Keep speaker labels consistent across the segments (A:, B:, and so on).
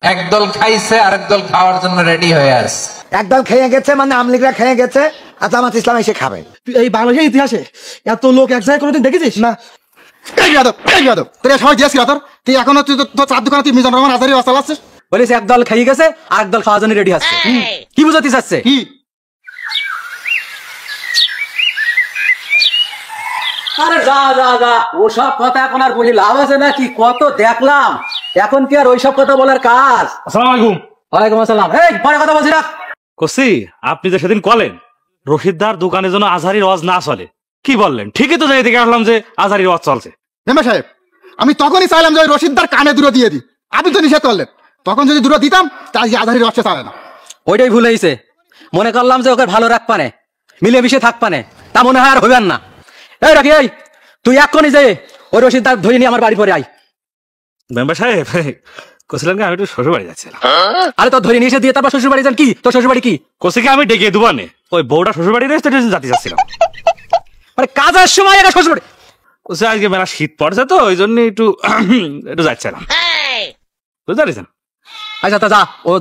A: একদল খাইছে আরেক দল খাওয়ার জন্য রেডি হয়ে আছে।
B: একদল খেয়ে গেছে মানে আমলিগরা খেয়ে গেছে আর জামাত ইসলাম এসে খাবে।
C: এই বাংলাদেশের ইতিহাসে এত লোক এক জায়গায় কোনোদিন দেখেছিস না?
D: তুই এখনো তোর চার দোকানে তুই মিজানুর রহমান আজহারী ওয়াজ চালাচ্ছিস।
C: বলিস একদল খেয়ে গেছে আর একদল খাওয়ার জন্য রেডি আছে। কি বুঝাতে চাচ্ছে?
D: কি
C: আরে যা যা যা, ওসব কথা এখন আর বলি লাভ আছে নাকি? কত দেখলাম, এখন কি আর ওইসব কথা বলার কাজ?
E: আসসালামু আলাইকুম।
C: ওয়ালাইকুম আসসালাম। এই পরে কথা বলছি, রাখ।
E: কসি, আপনি যে সেদিন কলেন রশিদদার দোকানের জন্য আজহারীর ওয়াজ না চলে, কি বললেন? ঠিকই তো যাই থেকে আসলাম যে আজহারীর ওয়াজ চলছে।
D: মেম্বার সাহেব, আমি তখনই চাইলাম যে রশিদদার কানে দূরে দিয়ে দিই, আপনি তো নিষেধ করলেন। তখন যদি দূরে দিতাম তাই আজহারীর ওয়াজটা চালে না।
C: ওইটাই ভুল হয়েছে, মনে করলাম যে ওকে ভালো রাখপানে, মিলেমিশে থাকপানে, তা মনে হয় আর হইবেন না। এই রাখি, এই তুই এক্ষুনি যে ওই রশিদদার ধরে নিয়ে আমার বাড়ি পরে আই।
E: মেম্বার সাহেব কছিলেন আমি একটু শ্বশুর বাড়ি যাচ্ছিলাম।
C: আরে তো ধরে নিয়ে এসে দিয়ে তারপর শ্বশুর বাড়ি যান? কি তোর শ্বশুর বাড়ি কি?
E: কসিকে আমি ডেকে দুবানে ওই বউটা শ্বশুর বাড়ি রয়েছে জাতি যাচ্ছিলাম।
C: মানে কাজের সময় একা শ্বশুর বাড়ি?
E: কসি আজকে মেলা শীত পড়ছে তো ওই জন্য একটু একটু যাচ্ছিলাম, বুঝতে পারছেন?
C: আচ্ছা তা যা, ও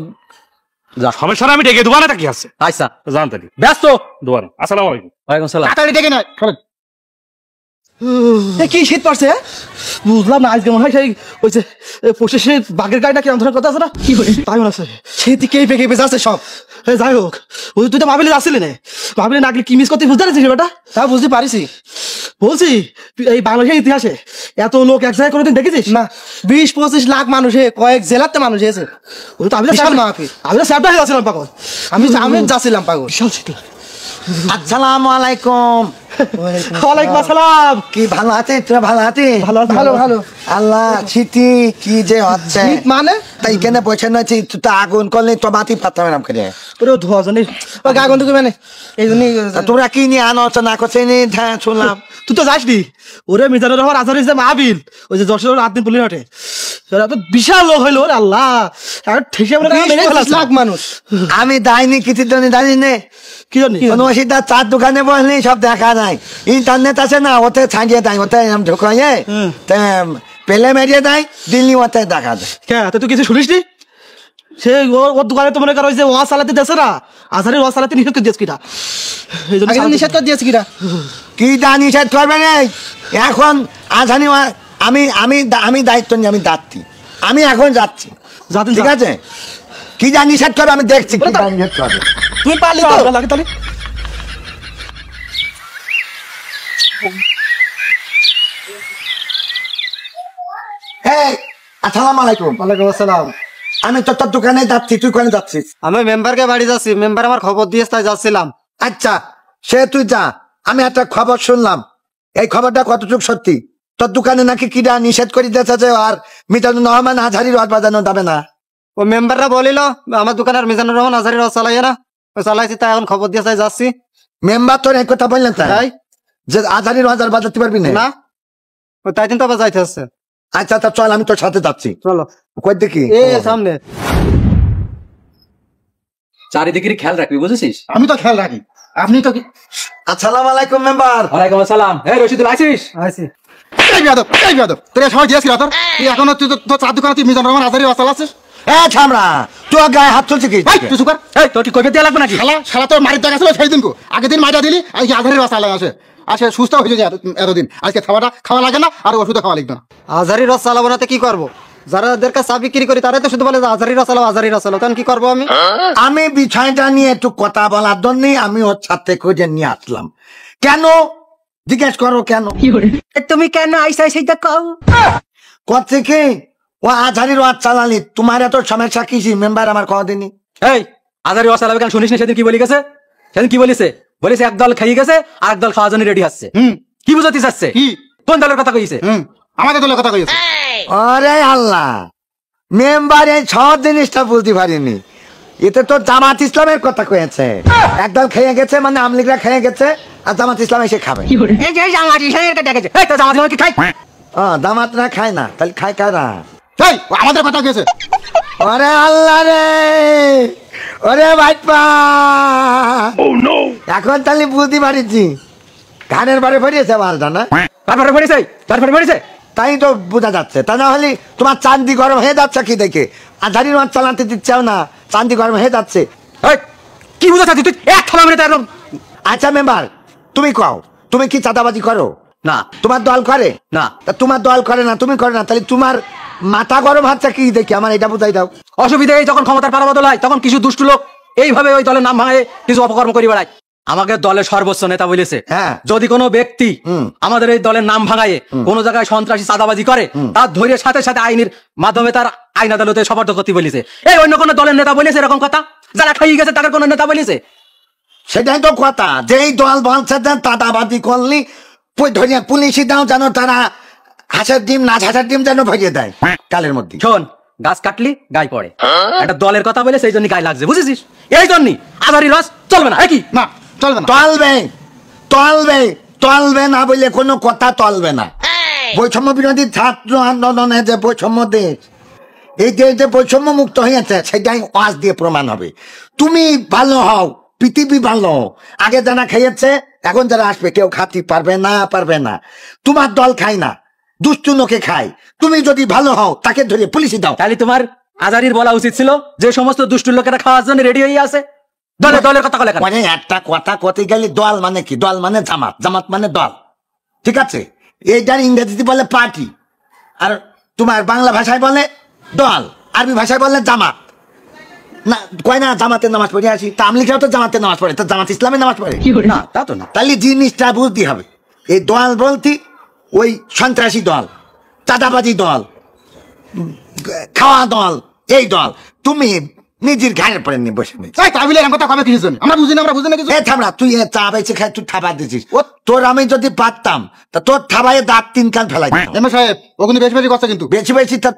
C: যা,
E: সমস্যা না, আমি ডেকে দুবানে তা কি আছে।
C: আচ্ছা
E: জানতে
C: ব্যস্ত।
E: দুবান। আসসালামু আলাইকুম।
C: ওয়ালাইকুম সালাম।
D: তাড়াতাড়ি ডেকে নয়,
C: কি শীত পড়ছে? বুঝলাম না, আজকে মনে হয় সেই ওই যে পঁচিশে বাঘের গাড়িটা কি ধরনের কথা আছে না? কি বলি তাই মনে আছে, শীতে কে পেকে বেঁচে আছে সব। যাই হোক, ওই তুই তো ভাবিলে আসছিলি না, ভাবিলে না কি মিস করতে বুঝতে পারছিস বেটা? তা বুঝতে পারিস। বলছি এই বাংলাদেশের ইতিহাসে এত লোক এক জায়গায় কোনোদিন দেখেছিস না? 20-25 লাখ মানুষে কয়েক জেলাতে মানুষ এসে, ওই তো আমি তো স্যাপটা হয়ে যাচ্ছিলাম পাগল, আমি যাচ্ছিলাম পাগল।
B: আসসালামু আলাইকুম।
C: ওয়ালাইকুম আসসালাম।
B: কি ভালো আছেন? তোরা ভালো আছিস?
C: ভালো ভালো।
B: আল্লাহ শীতি কি যে হচ্ছে
C: মানে
B: তাই কেন বসে নয়, তুই তো আগুন করলে তো মাটি পাতাম নাম করে
C: ধোয়া জন্য আগুন থেকে মানে এই জন্যই।
B: তোমরা কি নিয়ে আনো না করছে শুনলাম।
C: তুই তো যাসনি ওরে মিজানুর রহমান আজহারী যে মাহফিল, ওই যে যশোর রাত দিন পুলিশ হাটে, বিশাল লোক হইলো রে আল্লাহ, লাখ মানুষ।
B: আমি দাইনি কিছু জন্য জানি নে
C: কি জানি
B: সিদ্ধা চার দোকানে বসলি সব দেখা যায়, ইন্টারনেট আছে না, ওতে ছাড়িয়ে দেয়, ওতে ঢুকাইয়ে পেলে মেরিয়ে দেয়, দিল্লি ওতে দেখা যায়।
C: হ্যাঁ তুই কিছু শুনিস নি? সে ওর দোকানে তো মনে করো যে ওয়াজ চালাতে দেশে না, আজহারীর ওয়াজ চালাতে নিষেধ করে দিয়েছে কিনা, এই জন্য নিষেধ করে দিয়েছে কিনা।
B: কি দা নিষেধ করবে না এখন আজহারী? আমি আমি আমি দায়িত্ব নিয়ে আমি যাচ্ছি, আমি এখন যাচ্ছি, ঠিক আছে? কি যা নিষেধ করবে আমি দেখছি, কি যা নিষেধ করবে।
C: তুই পারলি তো লাগে তাহলে।
B: আসসালামু আলাইকুম।
C: ওয়ালাইকুম আসসালাম।
B: আমি তো তোর দোকানে যাচ্ছি, তুই কোনে যাচ্ছিস?
C: আমি মেম্বারকে বাড়ি যাচ্ছি, মেম্বার আমার খবর দিয়ে তাই যাচ্ছিলাম।
B: আচ্ছা সে তুই যা, আমি একটা খবর শুনলাম, এই খবরটা কতটুকু সত্যি? তোর দোকানে নাকি কিরা নিষেধ করে দিয়েছে আর মিজানুর রহমান আজহারীর ওয়াজ বাজানো যাবে না।
C: ও মেম্বাররা বলিল আমার দোকানের মিজানুর রহমান আজহারীর ওয়াজ চালাই না, চালাইছি তাই এখন খবর দিয়ে তাই যাচ্ছি।
B: মেম্বার তোর এক কথা বললেন তাই যে আজহারীর ওয়াজ আর বাজাতে পারবি না?
C: তাই দিন তো আবার যাইতে হচ্ছে।
B: আচ্ছা তা চল, আমি তোর সাথে যাচ্ছি, চলো। কই দেখি
C: সামনে চারিদিকে খেয়াল রাখবি, বুঝেছিস?
D: আমি তো খেয়াল রাখি, আপনি তো।
B: আসসালামু আলাইকুম মেম্বার।
C: ওয়ালাইকুম আসসালাম। এই রশিদুল আইছিস? আইছি।
D: তোর সময় দিয়েছিল তোর, তুই এখনো তোর চার দোকানে তুই মিজানুর রহমান আজহারী ওয়াজ চালাচ্ছিস।
B: ছামড়া তুই গায়ে হাত তুলছি কি?
D: তুই চুপ কর।
C: তোর কি কৈফিয়ত দেয়া লাগবে নাকি?
D: শালা তোর মারির দেখা ছিল সেই দিন, আগের দিন মাইটা দিলি, আজকে আজহারীর ওয়াজ চালাই আসে আসে সুস্থ হয়ে যায় এতদিন, আজকে খাওয়া লাগে না আর ওষুধ খাওয়া লাগবে না।
C: আজহারীর রস চালাবো না কি করবো? যারাদেরকে চা বিক্রি করি তারাই তো শুধু বলে আজহারীর রস চালাবো, আজহারীর রস চালাবো, তখন কি করবো আমি?
B: আমি বিষয়টা নিয়ে একটু কথা বলার জন্যই আমি ওর সাথে খুঁজে নিয়ে আসলাম। কেন জিজ্ঞেস করো কেন?
C: তুমি কেন আইসা সেইটা কও।
B: করছে কি ও আজহারীর ওয়াজ চালালি, তোমার এত সমস্যা কি? মেম্বার আমার কহ দিনি।
C: এই আজহারীর ওয়াজ চালাবে কেন শুনিস না? সেদিন কি বলি গেছে? সেদিন কি বলিছে? বলিছে একদল খেয়ে গেছে আর একদল খাওয়ার জন্য রেডি হচ্ছে। কি বুঝাতে চাচ্ছে? কোন দলের কথা কইছে?
D: আমাদের দলের কথা কইছে।
B: আরে আল্লাহ, মেম্বার এই সব জিনিসটা বলতে পারিনি, এতে তো জামাত ইসলামের কথা কয়েছে। একদল খেয়ে গেছে মানে আমলিগরা খেয়ে গেছে আর জামাত ইসলাম এসে খাবে। জামাতরা খায় না, তাহলে খায় কারা?
D: আমাদের কথা কইছে।
B: ওরে আল্লাহ রে, ওরে ভাইপা, এখন তাহলে বুঝতে পারিছি ঘাড়ের বারে ফেরিয়েছে মালটা না?
C: তারপরে ফেরিছে
B: তাই তো বোঝা যাচ্ছে। তা না হলে তোমার চান্দি গরম হয়ে যাচ্ছে কি দেখে, আধারির মাছ চালাতে দিচ্ছেও না, চান্দি গরম হয়ে যাচ্ছে।
C: এই, কি বুঝা চাচ্ছি তুই? এক থালা মেরে একদম।
B: আচ্ছা মেম্বার, তুমি কও, তুমি কি চাঁদাবাজি করো?
C: না
B: তোমার দল করে
C: না।
B: তা তোমার দল করে না, তুমি করে না, তাহলে তোমার মাথা গরম হচ্ছে কি দেখে আমার এটা বুঝাই দাও।
C: অসুবিধা এই যখন ক্ষমতার পারাবদল হয় তখন কিছু দুষ্ট লোক এইভাবে ওই দলের নাম ভাঙে কিছু অপকর্ম করি বেড়ায়। আমাকে দলের সর্বোচ্চ নেতা বলেছে,
B: হ্যাঁ।
C: যদি কোনো ব্যক্তি আমাদের এই দলের নাম ভাঙায় কোন জায়গায় সন্ত্রাসী চাঁদাবাজি করে, তার ধরে সাথে সাথে আইনের মাধ্যমে তার আইন আদালতে সপর্দ করতে বলেছে। এই অন্য কোনো দলের নেতা বলেছে এরকম কথা? যারা খাইয়ে গেছে তাদের কোনো নেতা বলেছে?
B: সেটাই তো কথা, যেই দল বলছে যে চাঁদাবাজি করলি ধরিয়া পুলিশই দাও যেন তারা হাঁসের ডিম না হাঁসের ডিম যেন ভরিয়ে দেয় কালের মধ্যে।
C: শোন, গাছ কাটলি গায়ে পড়ে, একটা দলের কথা বলে সেই জন্য গায়ে লাগছে, বুঝেছিস? এই জন্যই আধারি রস চলবে না। কি
D: না চলবে না।
B: টলবে টলবে টলবে না বলে কোনো কথা টলবে না। বৈষম্য বিরোধী ছাত্র আন্দোলনে যে বৈষম্য দেশ, এই দেশ যে বৈষম্য মুক্ত হয়েছে সেটাই ওয়াজ দিয়ে প্রমাণ হবে। তুমি ভালো হও, পৃথিবী ভালো। আগে যারা খেয়েছে এখন যারা আসবে কেউ খাতি পারবে না, পারবে না। তোমার দল খায় না, দুষ্টু লোকে খায়। তুমি যদি ভালো হও তাকে ধরে পুলিশে দাও।
C: তাহলে তোমার আজারির বলা উচিত ছিল যে সমস্ত দুষ্ট লোকেরা খাওয়ার জন্য রেডি হয়ে আছে দলে দলের কথা বলে।
B: মানে একটা কথা কতে গেলে দল মানে কি? দল মানে জামাত, জামাত মানে দল, ঠিক আছে? এইটার ইংরেজিতে বলে পার্টি, আর তোমার বাংলা ভাষায় বলে দল, আরবি ভাষায় বলে জামাত। না কয় না জামাতের নামাজ পড়ে আসি, তা আমলিখাও তো জামাতের নামাজ পড়ে, তো জামাত ইসলামের নামাজ পড়ে
C: না, তা তো না।
B: তাহলে জিনিসটা বুঝতে হবে। এই দল বলতে ওই সন্ত্রাসী দল, চাঁদাবাজি দল, খাওয়া দল, এই দল তুমি নিজের ঘাড়ের পরে নিয়ে বসে নেই।
D: এই কাবিলে এরকম কথা কবে কিছু জন্য আমরা বুঝি না, আমরা বুঝি না কিছু।
B: এ থামড়া, তুই চা বেঁচে খাই, তুই থাবা দিছিস। ও তোর আমি যদি পারতাম তা তোর থাবায় দাঁত 3 কান ফেলাই দিতাম।
D: এমএ সাহেব ও কিন্তু বেশি বেশি করছে কিন্তু।
B: বেশি বেশি তা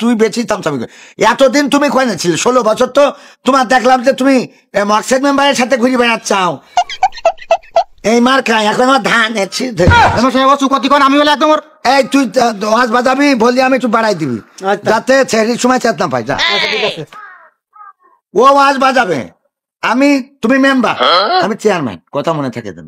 B: তুই বেশি তামসামি কর। এতদিন তুমি কয় না ছিলে? 16 বছর তো তোমার দেখলাম যে তুমি মকসেদ মেম্বারের সাথে ঘুরে বেড়াচ্ছাও। এই মার খাই এখন আমার ধান এসছি।
D: এমএ সাহেব ও চুকতি কোন আমি বলে একদম ওর।
B: এই তুই ওয়াজ বাজাবি বলি আমি একটু বাড়াই দিবি, যাতে ছেড়ির সময় চেত না পাই। যা, ও ওয়াজ বাজাবে, তুমি মেম্বার, আমি চেয়ারম্যান, কথা মনে থাকে দেন।